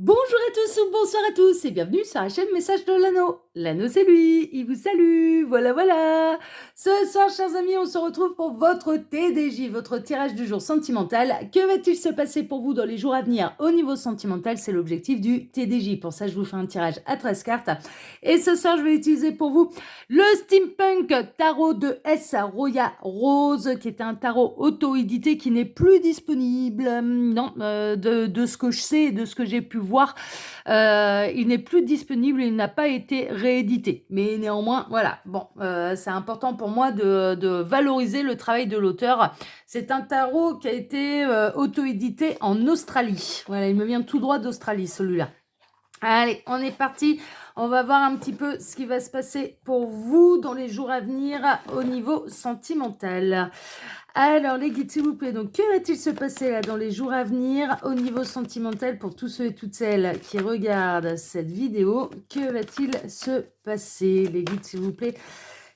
Bonjour à tous ou bonsoir à tous et bienvenue sur la chaîne Message de l'Anneau. L'Anneau c'est lui, il vous salue, voilà. Ce soir chers amis, on se retrouve pour votre TDJ, votre tirage du jour sentimental. Que va-t-il se passer pour vous dans les jours à venir au niveau sentimental? C'est l'objectif du TDJ. Pour ça je vous fais un tirage à 13 cartes. Et ce soir je vais utiliser pour vous le Steampunk Tarot de S. Roya Rose, qui est un tarot auto-édité qui n'est plus disponible. De ce que je sais et de ce que j'ai pu voir, il n'est plus disponible, il n'a pas été réédité. Mais néanmoins, voilà, bon, c'est important pour moi de valoriser le travail de l'auteur. C'est un tarot qui a été auto-édité en Australie. Voilà, il me vient tout droit d'Australie, celui-là. Allez, on est parti. On va voir un petit peu ce qui va se passer pour vous dans les jours à venir au niveau sentimental. Alors, les guides, s'il vous plaît, donc que va-t-il se passer là dans les jours à venir au niveau sentimental pour tous ceux et toutes celles qui regardent cette vidéo? Que va-t-il se passer, les guides, s'il vous plaît?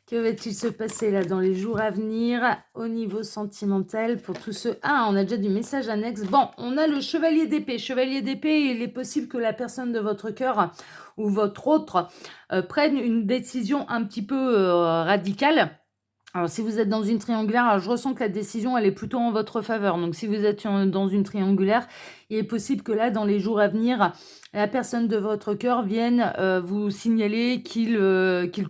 Que va-t-il se passer là dans les jours à venir au niveau sentimental pour tous ceux... Ah, on a déjà du message annexe. Bon, on a le chevalier d'épée. Chevalier d'épée, il est possible que la personne de votre cœur ou votre autre prenne une décision un petit peu radicale. Alors, si vous êtes dans une triangulaire, alors je ressens que la décision, elle est plutôt en votre faveur. Donc, si vous êtes dans une triangulaire, il est possible que là, dans les jours à venir, la personne de votre cœur vienne vous signaler qu'il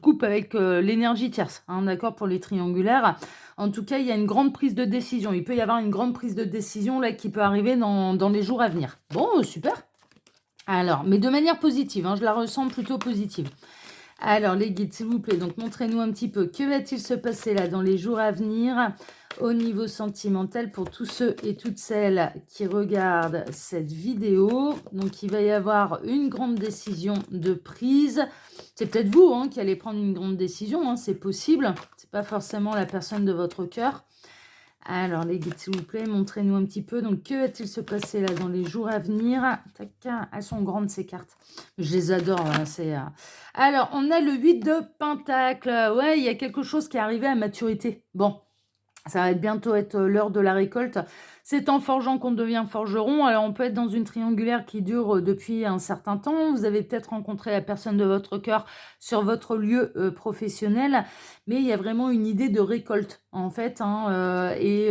coupe avec l'énergie tierce. Hein, d'accord, pour les triangulaires. En tout cas, il y a une grande prise de décision. Il peut y avoir une grande prise de décision là qui peut arriver dans les jours à venir. Bon, super. Alors, mais de manière positive. Hein, je la ressens plutôt positive. Alors, les guides, s'il vous plaît, donc montrez-nous un petit peu que va-t-il se passer là dans les jours à venir au niveau sentimental pour tous ceux et toutes celles qui regardent cette vidéo. Donc, il va y avoir une grande décision de prise. C'est peut-être vous qui allez prendre une grande décision, hein, c'est possible. C'est pas forcément la personne de votre cœur. Alors, les guides, s'il vous plaît, montrez-nous un petit peu. Donc, que va-t-il se passer là dans les jours à venir? Tac, elles sont grandes, ces cartes. Je les adore. Hein, alors, on a le 8 de Pentacle. Ouais, il y a quelque chose qui est arrivé à maturité. Bon, ça va bientôt être l'heure de la récolte. C'est en forgeant qu'on devient forgeron. Alors, on peut être dans une triangulaire qui dure depuis un certain temps. Vous avez peut-être rencontré la personne de votre cœur sur votre lieu professionnel. Mais il y a vraiment une idée de récolte, en fait, et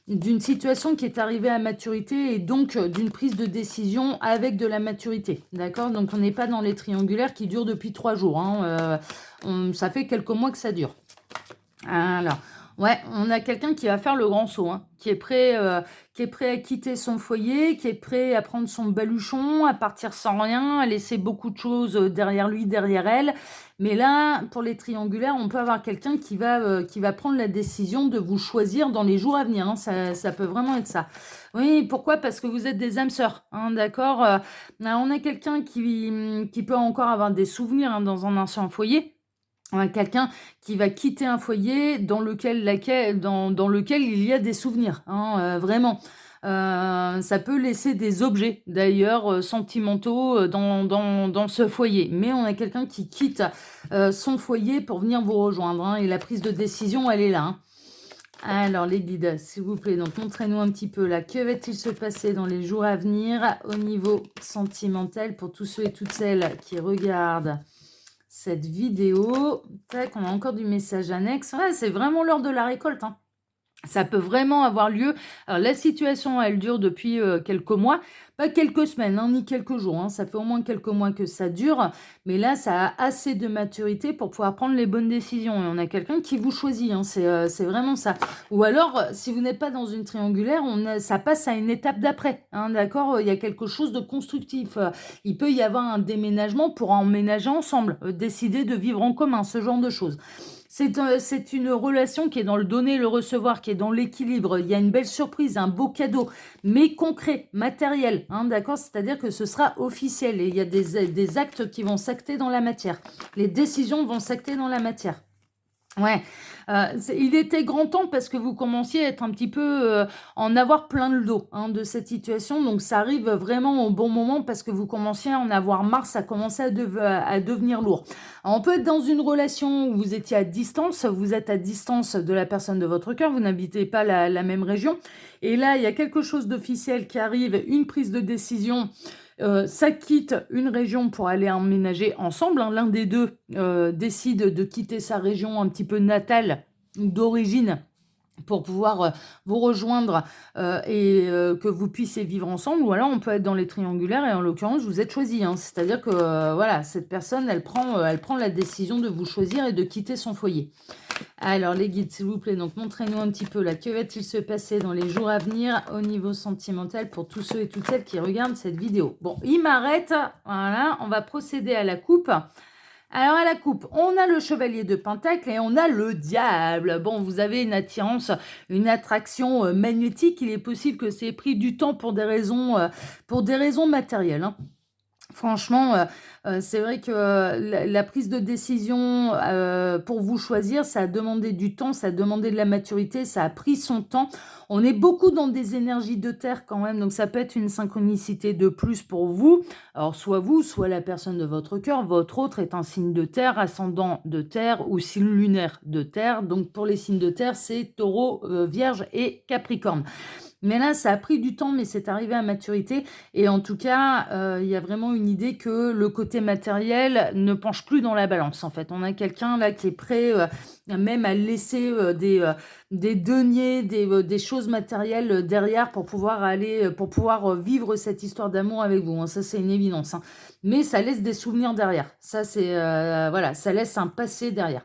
d'une situation qui est arrivée à maturité et donc d'une prise de décision avec de la maturité. D'accord? Donc, on n'est pas dans les triangulaires qui durent depuis 3 jours. Ça fait quelques mois que ça dure. Alors... Ouais, on a quelqu'un qui va faire le grand saut, qui est prêt à quitter son foyer, qui est prêt à prendre son baluchon, à partir sans rien, à laisser beaucoup de choses derrière lui, derrière elle. Mais là, pour les triangulaires, on peut avoir quelqu'un qui va prendre la décision de vous choisir dans les jours à venir. Ça peut vraiment être ça. Oui, pourquoi? Parce que vous êtes des âmes sœurs, d'accord. On a quelqu'un qui peut encore avoir des souvenirs dans un ancien foyer. Quelqu'un qui va quitter un foyer dans lequel il y a des souvenirs, vraiment. Ça peut laisser des objets, d'ailleurs, sentimentaux dans ce foyer. Mais on a quelqu'un qui quitte son foyer pour venir vous rejoindre. Et la prise de décision, elle est là. Alors, les guides, s'il vous plaît, donc montrez-nous un petit peu là. Que va-t-il se passer dans les jours à venir au niveau sentimental pour tous ceux et toutes celles qui regardent cette vidéo? Tac, on a encore du message annexe. Ouais, c'est vraiment l'heure de la récolte. Ça peut vraiment avoir lieu. Alors, la situation, elle dure depuis quelques mois, pas quelques semaines, ni quelques jours. Ça fait au moins quelques mois que ça dure. Mais là, ça a assez de maturité pour pouvoir prendre les bonnes décisions. Et on a quelqu'un qui vous choisit. C'est vraiment ça. Ou alors, si vous n'êtes pas dans une triangulaire, ça passe à une étape d'après. D'accord? Il y a quelque chose de constructif. Il peut y avoir un déménagement pour emménager ensemble, décider de vivre en commun, ce genre de choses. C'est une relation qui est dans le donner et le recevoir, qui est dans l'équilibre. Il y a une belle surprise, un beau cadeau, mais concret, matériel, d'accord? C'est-à-dire que ce sera officiel et il y a des actes qui vont s'acter dans la matière. Les décisions vont s'acter dans la matière. Ouais, il était grand temps parce que vous commenciez à être un petit peu en avoir plein le dos de cette situation. Donc, ça arrive vraiment au bon moment parce que vous commenciez à en avoir marre. Ça commençait à devenir lourd. Alors, on peut être dans une relation où vous étiez à distance. Vous êtes à distance de la personne de votre cœur. Vous n'habitez pas la même région. Et là, il y a quelque chose d'officiel qui arrive, une prise de décision Ça quitte une région pour aller emménager ensemble, hein. L'un des 2 décide de quitter sa région un petit peu natale ou d'origine pour pouvoir, vous rejoindre, que vous puissiez vivre ensemble, ou alors on peut être dans les triangulaires et en l'occurrence, vous êtes choisis, hein. C'est-à-dire que, voilà, cette personne, elle prend la décision de vous choisir et de quitter son foyer. Alors les guides, s'il vous plaît, donc montrez-nous un petit peu là, que va-t-il se passer dans les jours à venir au niveau sentimental pour tous ceux et toutes celles qui regardent cette vidéo? Bon, il m'arrête, voilà, on va procéder à la coupe. Alors à la coupe, on a le chevalier de Pentacle et on a le diable. Bon, vous avez une attirance, une attraction magnétique. Il est possible que c'est pris du temps pour des raisons matérielles, hein. Franchement, c'est vrai que la prise de décision pour vous choisir, ça a demandé du temps, ça a demandé de la maturité, ça a pris son temps. On est beaucoup dans des énergies de terre quand même, donc ça peut être une synchronicité de plus pour vous. Alors, soit vous, soit la personne de votre cœur. Votre autre est un signe de terre, ascendant de terre ou signe lunaire de terre. Donc, pour les signes de terre, c'est Taureau, Vierge et Capricorne. Mais là, ça a pris du temps, mais c'est arrivé à maturité. Et en tout cas, il y a vraiment une idée que le côté matériel ne penche plus dans la balance, en fait. On a quelqu'un là qui est prêt même à laisser des deniers, des choses matérielles derrière pour pouvoir vivre cette histoire d'amour avec vous, hein. Ça, c'est une évidence, hein. Mais ça laisse des souvenirs derrière. Ça, c'est voilà, ça laisse un passé derrière.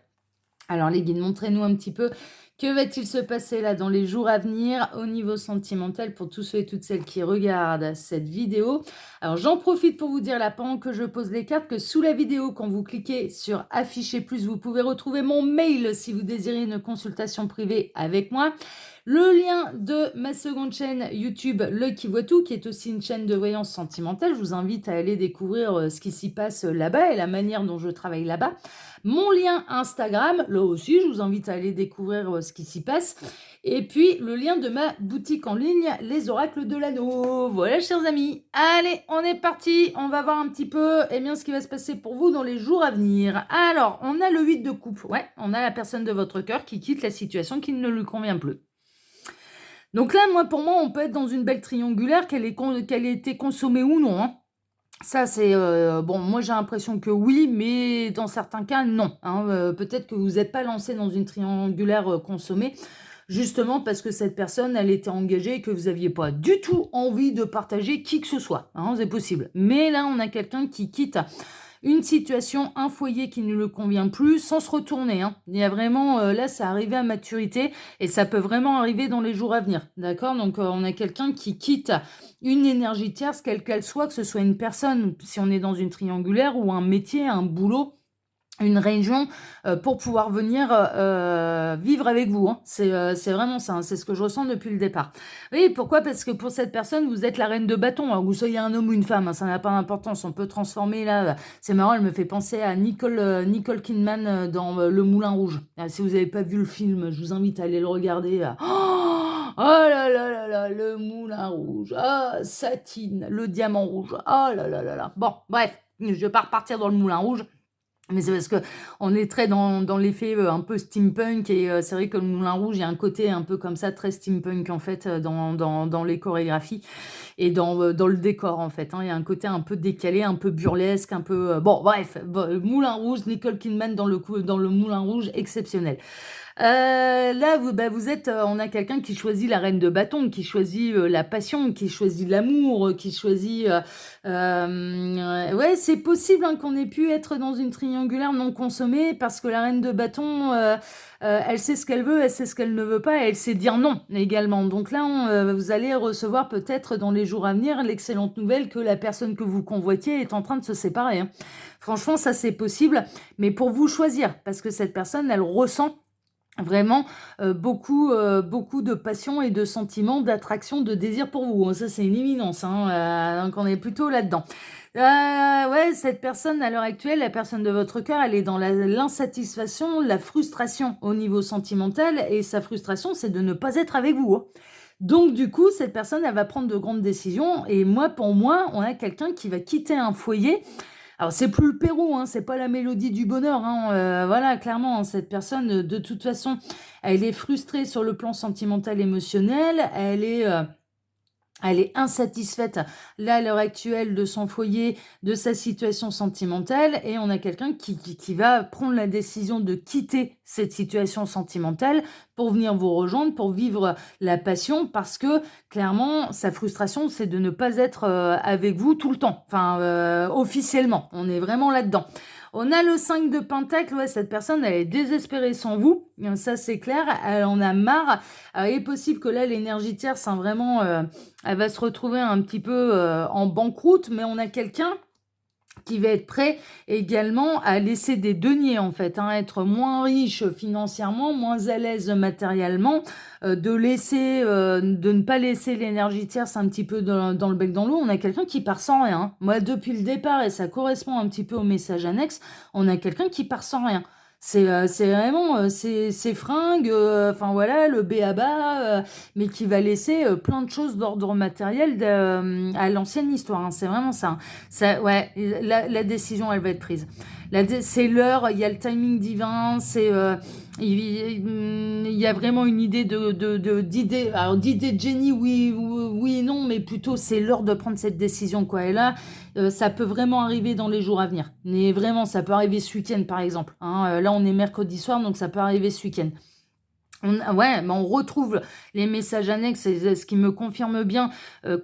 Alors les guides, montrez-nous un petit peu, que va-t-il se passer là dans les jours à venir au niveau sentimental pour tous ceux et toutes celles qui regardent cette vidéo. Alors j'en profite pour vous dire là, pendant que je pose les cartes, que sous la vidéo, quand vous cliquez sur afficher plus, vous pouvez retrouver mon mail si vous désirez une consultation privée avec moi. Le lien de ma seconde chaîne YouTube, L'œil qui voit tout, qui est aussi une chaîne de voyance sentimentale. Je vous invite à aller découvrir ce qui s'y passe là-bas et la manière dont je travaille là-bas. Mon lien Instagram, là aussi, je vous invite à aller découvrir ce qui s'y passe. Et puis, le lien de ma boutique en ligne, Les Oracles de l'Anneau. Voilà, chers amis. Allez, on est parti. On va voir un petit peu ce qui va se passer pour vous dans les jours à venir. Alors, on a le 8 de coupe. Ouais, on a la personne de votre cœur qui quitte la situation qui ne lui convient plus. Donc là, pour moi, on peut être dans une belle triangulaire, qu'elle ait été consommée ou non, hein. Ça, c'est bon, moi j'ai l'impression que oui, mais dans certains cas, non, hein. Peut-être que vous n'êtes pas lancé dans une triangulaire consommée, justement parce que cette personne, elle était engagée et que vous n'aviez pas du tout envie de partager qui que ce soit, hein, c'est possible. Mais là, on a quelqu'un qui quitte une situation, un foyer qui ne lui convient plus, sans se retourner, hein. Il y a vraiment, là, ça arrivé à maturité et ça peut vraiment arriver dans les jours à venir, d'accord? Donc, on a quelqu'un qui quitte une énergie tierce, quelle qu'elle soit, que ce soit une personne, si on est dans une triangulaire, ou un métier, un boulot, une région, pour pouvoir venir vivre avec vous, hein. C'est vraiment ça, hein, c'est ce que je ressens depuis le départ. Oui, pourquoi? Parce que pour cette personne, vous êtes la reine de bâton, alors que vous soyez un homme ou une femme, hein, ça n'a pas d'importance, on peut transformer là, c'est marrant, elle me fait penser à Nicole Kidman dans Le Moulin Rouge. Ah, si vous n'avez pas vu le film, je vous invite à aller le regarder. Oh là là là là, Le Moulin Rouge, ah, Satine, le diamant rouge, oh là là là là. Bon, bref, je vais pas repartir dans Le Moulin Rouge. Mais c'est parce qu'on est très dans l'effet un peu steampunk et c'est vrai que le Moulin Rouge, il y a un côté un peu comme ça, très steampunk en fait, dans les chorégraphies et dans le décor en fait, hein. Il y a un côté un peu décalé, un peu burlesque, un peu... bon, bref, Moulin Rouge, Nicole Kidman dans le Moulin Rouge, exceptionnel. Là, vous êtes, on a quelqu'un qui choisit la reine de bâton, qui choisit la passion, qui choisit l'amour, qui choisit... ouais, c'est possible hein, qu'on ait pu être dans une triangulaire non consommée parce que la reine de bâton, elle sait ce qu'elle veut, elle sait ce qu'elle ne veut pas, et elle sait dire non également. Donc là, vous allez recevoir peut-être dans les jours à venir l'excellente nouvelle que la personne que vous convoitiez est en train de se séparer, hein. Franchement, ça c'est possible, mais pour vous choisir, parce que cette personne, elle ressent vraiment beaucoup de passion et de sentiments, d'attraction, de désir pour vous, hein. Ça, c'est une évidence, hein, donc on est plutôt là-dedans. Ouais, cette personne, à l'heure actuelle, la personne de votre cœur, elle est dans l'insatisfaction, la frustration au niveau sentimental, et sa frustration, c'est de ne pas être avec vous, hein. Donc, du coup, cette personne, elle va prendre de grandes décisions, et pour moi, on a quelqu'un qui va quitter un foyer. Alors, c'est plus le Pérou, hein, c'est pas la mélodie du bonheur, hein, voilà, clairement, hein, cette personne, de toute façon, elle est frustrée sur le plan sentimental, émotionnel, elle est Elle est insatisfaite, là, à l'heure actuelle, de son foyer, de sa situation sentimentale et on a quelqu'un qui va prendre la décision de quitter cette situation sentimentale pour venir vous rejoindre, pour vivre la passion parce que clairement, sa frustration, c'est de ne pas être, avec vous tout le temps, enfin, officiellement. On est vraiment là-dedans. On a le 5 de pentacle, ouais, cette personne, elle est désespérée sans vous, ça c'est clair, elle en a marre. Alors, il est possible que là, l'énergie tierce, hein, vraiment, elle va se retrouver un petit peu en banqueroute, mais on a quelqu'un qui va être prêt également à laisser des deniers en fait, hein, être moins riche financièrement, moins à l'aise matériellement, de ne pas laisser l'énergie tierce un petit peu dans le bec dans l'eau. On a quelqu'un qui part sans rien. Moi, depuis le départ, et ça correspond un petit peu au message annexe, on a quelqu'un qui part sans rien. C'est vraiment ses fringues, enfin voilà, le b.a.-ba, mais qui va laisser plein de choses d'ordre matériel à l'ancienne histoire, hein. C'est vraiment ça, hein. Ouais, la décision, elle va être prise. C'est l'heure, il y a le timing divin, il y a vraiment une idée d'idée. Alors, d'idée de génie, oui, oui et non, mais plutôt c'est l'heure de prendre cette décision, quoi. Et là, ça peut vraiment arriver dans les jours à venir. Mais vraiment, ça peut arriver ce week-end, par exemple, hein. Là, on est mercredi soir, donc ça peut arriver ce week-end. Ouais, mais on retrouve les messages annexes, et ce qui me confirme bien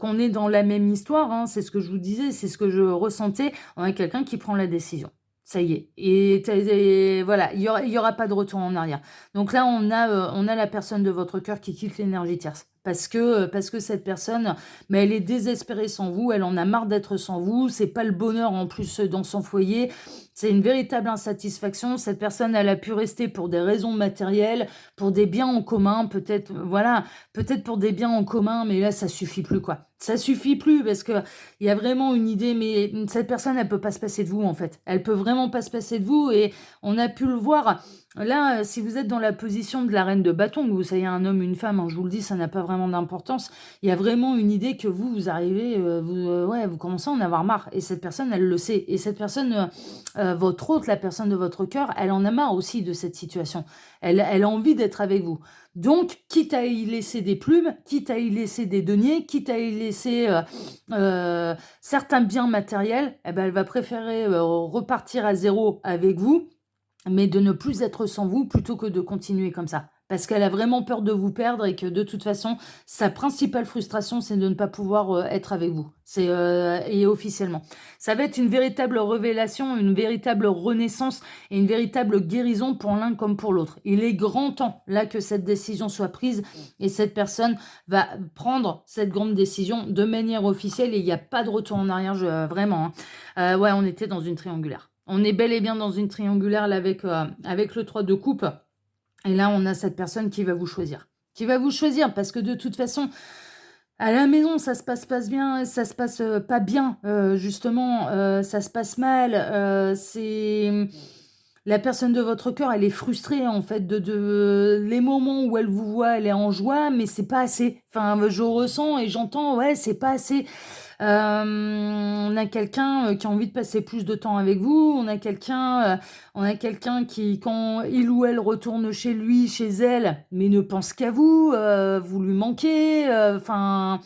qu'on est dans la même histoire, hein. C'est ce que je vous disais, c'est ce que je ressentais. On a quelqu'un qui prend la décision. Ça y est. Et voilà, il y aura pas de retour en arrière. Donc là, on a la personne de votre cœur qui quitte l'énergie tierce. Parce que cette personne, mais elle est désespérée sans vous, elle en a marre d'être sans vous, c'est pas le bonheur en plus dans son foyer, c'est une véritable insatisfaction. Cette personne, elle a pu rester pour des raisons matérielles, pour des biens en commun, peut-être, voilà, peut-être pour des biens en commun, mais là, ça suffit plus, quoi. Ça suffit plus parce que il y a vraiment une idée, mais cette personne, elle peut pas se passer de vous, en fait. Elle peut vraiment pas se passer de vous et on a pu le voir. Là, si vous êtes dans la position de la reine de bâton, que vous soyez un homme, une femme, hein, je vous le dis, ça n'a pas vraiment d'importance. Il y a vraiment une idée que vous arrivez, ouais, vous commencez à en avoir marre. Et cette personne, elle le sait. Et cette personne, votre hôte, la personne de votre cœur, elle en a marre aussi de cette situation. Elle a envie d'être avec vous. Donc, quitte à y laisser des plumes, quitte à y laisser des deniers, quitte à y laisser certains biens matériels, eh ben, elle va préférer repartir à zéro avec vous, mais de ne plus être sans vous plutôt que de continuer comme ça. Parce qu'elle a vraiment peur de vous perdre et que de toute façon, sa principale frustration, c'est de ne pas pouvoir être avec vous. Et officiellement. Ça va être une véritable révélation, une véritable renaissance et une véritable guérison pour l'un comme pour l'autre. Il est grand temps, là, que cette décision soit prise et cette personne va prendre cette grande décision de manière officielle et il n'y a pas de retour en arrière, vraiment, hein. Ouais, on était dans une triangulaire. On est bel et bien dans une triangulaire là, avec le 3 de coupe. Et là, on a cette personne qui va vous choisir. Qui va vous choisir parce que de toute façon, à la maison, ça se passe pas bien, ça se passe pas bien, justement, ça se passe mal. C'est la personne de votre cœur, elle est frustrée en fait les moments où elle vous voit, elle est en joie, mais c'est pas assez. Enfin, je ressens et j'entends, ouais, c'est pas assez. On a quelqu'un qui a envie de passer plus de temps avec vous. On a quelqu'un qui, quand il ou elle retourne chez lui, chez elle, mais ne pense qu'à vous. Vous lui manquez. Enfin.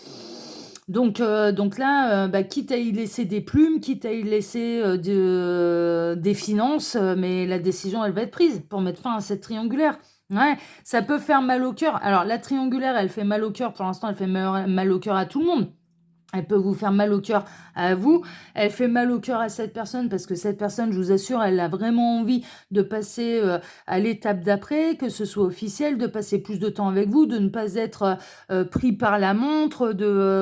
Donc là, bah, quitte à y laisser des plumes, quitte à y laisser des finances, mais la décision, elle va être prise pour mettre fin à cette triangulaire. Ouais, ça peut faire mal au cœur. Alors, la triangulaire, elle fait mal au cœur. Pour l'instant, elle fait mal au cœur à tout le monde. Elle peut vous faire mal au cœur à vous, elle fait mal au cœur à cette personne parce que cette personne, je vous assure, elle a vraiment envie de passer à l'étape d'après, que ce soit officiel, de passer plus de temps avec vous, de ne pas être pris par la montre,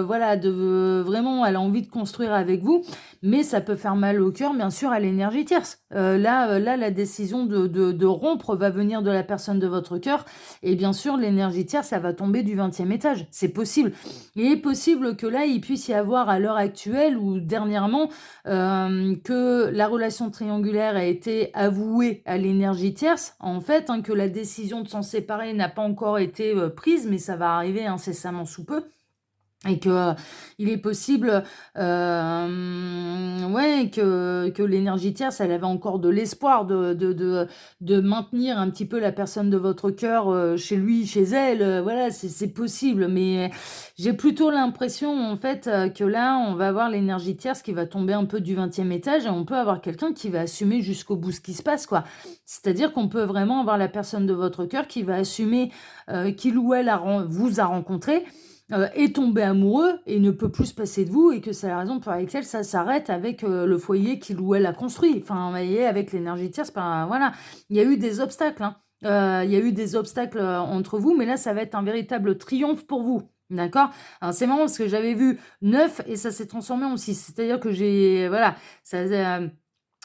voilà, vraiment, elle a envie de construire avec vous, mais ça peut faire mal au cœur, bien sûr, à l'énergie tierce. Là, la décision de rompre va venir de la personne de votre cœur, et bien sûr, l'énergie tierce, ça va tomber du 20e étage, c'est possible. Il est possible que là, il puisse y avoir à l'heure actuelle ou dernièrement que la relation triangulaire a été avouée à l'énergie tierce, en fait, hein, que la décision de s'en séparer n'a pas encore été prise, mais ça va arriver incessamment sous peu. et que, il est possible, ouais, que l'énergie tierce, elle avait encore de l'espoir de maintenir un petit peu la personne de votre cœur, chez lui, chez elle, voilà, c'est possible. Mais j'ai plutôt l'impression, en fait, que là, on va avoir l'énergie tierce qui va tomber un peu du 20e étage et on peut avoir quelqu'un qui va assumer jusqu'au bout ce qui se passe, quoi. C'est-à-dire qu'on peut vraiment avoir la personne de votre cœur qui va assumer, qu'il ou elle vous a rencontré, est tombé amoureux et ne peut plus se passer de vous et que c'est la raison pour laquelle ça s'arrête avec, le foyer qu'il ou elle a construit. Enfin, vous voyez, avec l'énergie tierce, ben, voilà, il y a eu des obstacles, hein. Il y a eu des obstacles, entre vous, mais là, ça va être un véritable triomphe pour vous, d'accord? Alors c'est marrant parce que j'avais vu 9 et ça s'est transformé en 6. C'est-à-dire que voilà, ça,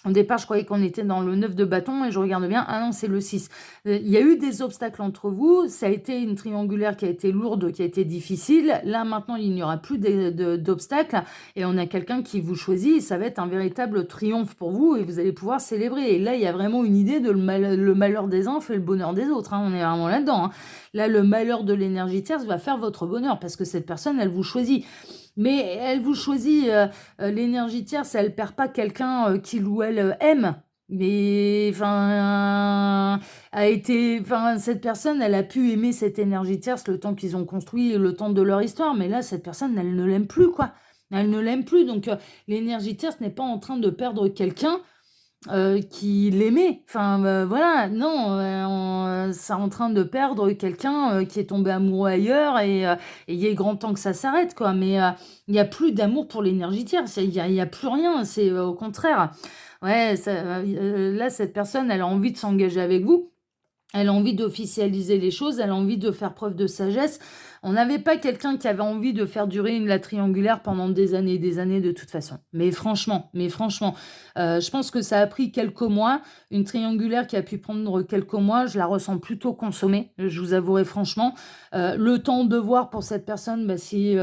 au départ, je croyais qu'on était dans le 9 de bâton et je regarde bien, ah non, c'est le 6. Il y a eu des obstacles entre vous, ça a été une triangulaire qui a été lourde, qui a été difficile. Là, maintenant, il n'y aura plus d'obstacles et on a quelqu'un qui vous choisit et ça va être un véritable triomphe pour vous et vous allez pouvoir célébrer. Et là, il y a vraiment une idée de le malheur des uns fait le bonheur des autres, hein. On est vraiment là-dedans, hein. Là, le malheur de l'énergie tierce va faire votre bonheur parce que cette personne, elle vous choisit. Mais elle vous choisit, l'énergie tierce, elle perd pas quelqu'un, qu'il ou elle, aime. Mais enfin, cette personne, elle a pu aimer cette énergie tierce le temps qu'ils ont construit, le temps de leur histoire. Mais là, cette personne, elle ne l'aime plus, quoi. Elle ne l'aime plus. Donc, l'énergie tierce n'est pas en train de perdre quelqu'un qui l'aimait. Enfin, voilà, non, c'est en train de perdre quelqu'un qui est tombé amoureux ailleurs et il est grand temps que ça s'arrête, quoi. Mais il n'y a plus d'amour pour l'énergie tierce, il y a plus rien, c'est au contraire. Ouais, là, cette personne, elle a envie de s'engager avec vous. Elle a envie d'officialiser les choses, elle a envie de faire preuve de sagesse. On n'avait pas quelqu'un qui avait envie de faire durer la triangulaire pendant des années et des années de toute façon. Mais franchement, je pense que ça a pris quelques mois. Une triangulaire qui a pu prendre quelques mois, je la ressens plutôt consommée, je vous avouerai franchement. Le temps de voir pour cette personne, bah, si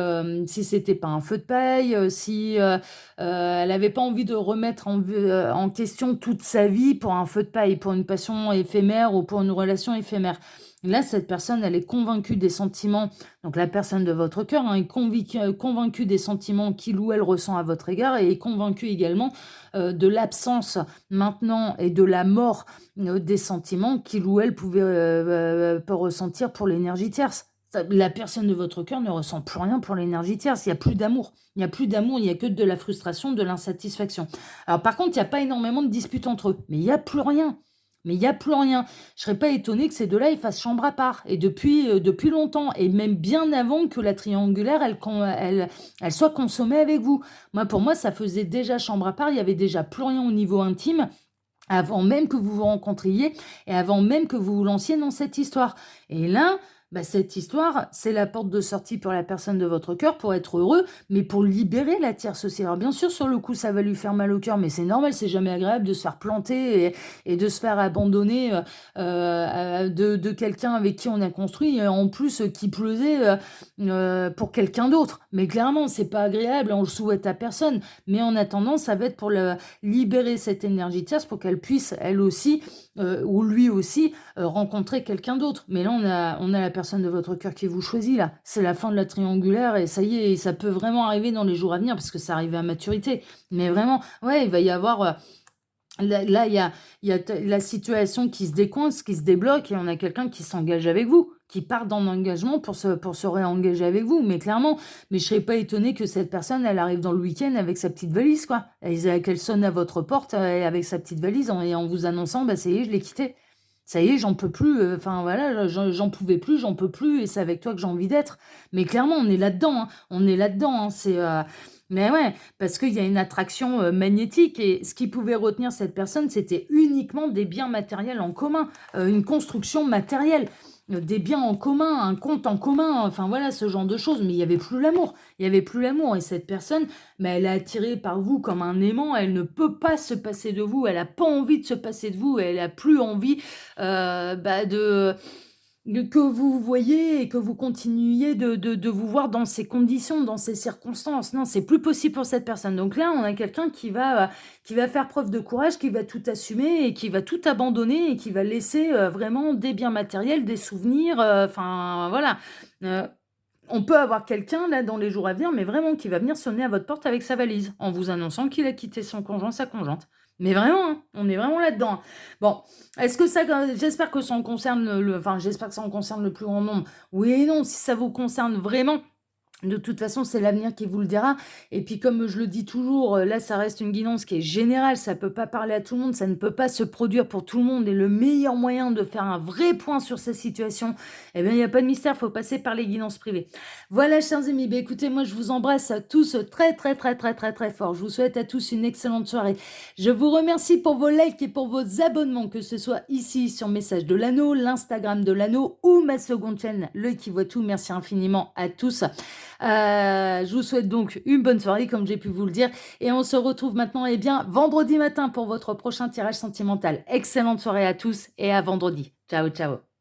c'était pas un feu de paille, si elle n'avait pas envie de remettre en question toute sa vie pour un feu de paille, pour une passion éphémère ou pour une relation éphémère. Là, cette personne, elle est convaincue des sentiments, donc la personne de votre cœur, hein, est convaincue des sentiments qu'il ou elle ressent à votre égard et est convaincue également de l'absence maintenant et de la mort des sentiments qu'il ou elle peut ressentir pour l'énergie tierce. La personne de votre cœur ne ressent plus rien pour l'énergie tierce, il n'y a plus d'amour. Il n'y a plus d'amour, il n'y a que de la frustration, de l'insatisfaction. Alors par contre, il n'y a pas énormément de disputes entre eux, mais il n'y a plus rien. Mais il n'y a plus rien. Je serais pas étonnée que ces deux-là, ils fassent chambre à part. Et depuis longtemps, et même bien avant que la triangulaire, elle soit consommée avec vous. Pour moi, ça faisait déjà chambre à part, il y avait déjà plus rien au niveau intime avant même que vous vous rencontriez et avant même que vous vous lanciez dans cette histoire. Et là, bah, cette histoire, c'est la porte de sortie pour la personne de votre cœur pour être heureux, mais pour libérer la tierce aussi. Alors bien sûr, sur le coup, ça va lui faire mal au cœur, mais c'est normal, c'est jamais agréable de se faire planter et de se faire abandonner de quelqu'un avec qui on a construit, et en plus qui plaisait pour quelqu'un d'autre. Mais clairement, c'est pas agréable, on le souhaite à personne. Mais en attendant, ça va être pour libérer cette énergie tierce pour qu'elle puisse, elle aussi, ou lui aussi, rencontrer quelqu'un d'autre. Mais là, on a la personne de votre cœur qui vous choisit, là. C'est la fin de la triangulaire et ça y est, et ça peut vraiment arriver dans les jours à venir parce que ça arrive à maturité. Mais vraiment, ouais, il va y avoir... là, il y a la situation qui se décoince, qui se débloque et on a quelqu'un qui s'engage avec vous, qui part dans l'engagement pour se réengager avec vous. Mais clairement, mais je serais pas étonnée que cette personne, elle arrive dans le week-end avec sa petite valise, quoi. Qu'elle sonne à votre porte avec sa petite valise et en vous annonçant, bah, ça y est, je l'ai quitté. Ça y est, j'en peux plus. Enfin, voilà, j'en pouvais plus, j'en peux plus et c'est avec toi que j'ai envie d'être. Mais clairement, on est là-dedans, hein. On est là-dedans, hein. Mais ouais, parce qu'il y a une attraction magnétique et ce qui pouvait retenir cette personne, c'était uniquement des biens matériels en commun, une construction matérielle, des biens en commun, un compte en commun, enfin voilà, ce genre de choses. Mais il n'y avait plus l'amour, il n'y avait plus l'amour. Et cette personne, mais elle est attirée par vous comme un aimant, elle ne peut pas se passer de vous, elle n'a pas envie de se passer de vous, elle n'a plus envie que vous voyez et que vous continuiez de vous voir dans ces conditions, dans ces circonstances. Non, c'est plus possible pour cette personne. Donc là, on a quelqu'un qui va faire preuve de courage, qui va tout assumer et qui va tout abandonner et qui va laisser vraiment des biens matériels, des souvenirs, enfin voilà. Euh, On peut avoir quelqu'un là dans les jours à venir, mais vraiment qui va venir sonner à votre porte avec sa valise, en vous annonçant qu'il a quitté son conjoint, sa conjointe. Mais vraiment, hein, on est vraiment là-dedans, hein. Bon, est-ce que ça j'espère que ça en concerne enfin, j'espère que ça en concerne le plus grand nombre. Oui et non, si ça vous concerne vraiment, de toute façon, c'est l'avenir qui vous le dira. Et puis, comme je le dis toujours, là, ça reste une guidance qui est générale. Ça peut pas parler à tout le monde, ça ne peut pas se produire pour tout le monde. Et le meilleur moyen de faire un vrai point sur sa situation, eh bien, il y a pas de mystère, faut passer par les guidances privées. Voilà, chers amis, bah, écoutez, moi, je vous embrasse tous très, très, très, très, très, très fort. Je vous souhaite à tous une excellente soirée. Je vous remercie pour vos likes et pour vos abonnements, que ce soit ici sur Message de l'Anneau, l'Instagram de l'Anneau ou ma seconde chaîne, L'Œil qui voit tout. Merci infiniment à tous. Je vous souhaite donc une bonne soirée, comme j'ai pu vous le dire. Et on se retrouve maintenant, eh bien, vendredi matin pour votre prochain tirage sentimental. Excellente soirée à tous et à vendredi. Ciao, ciao.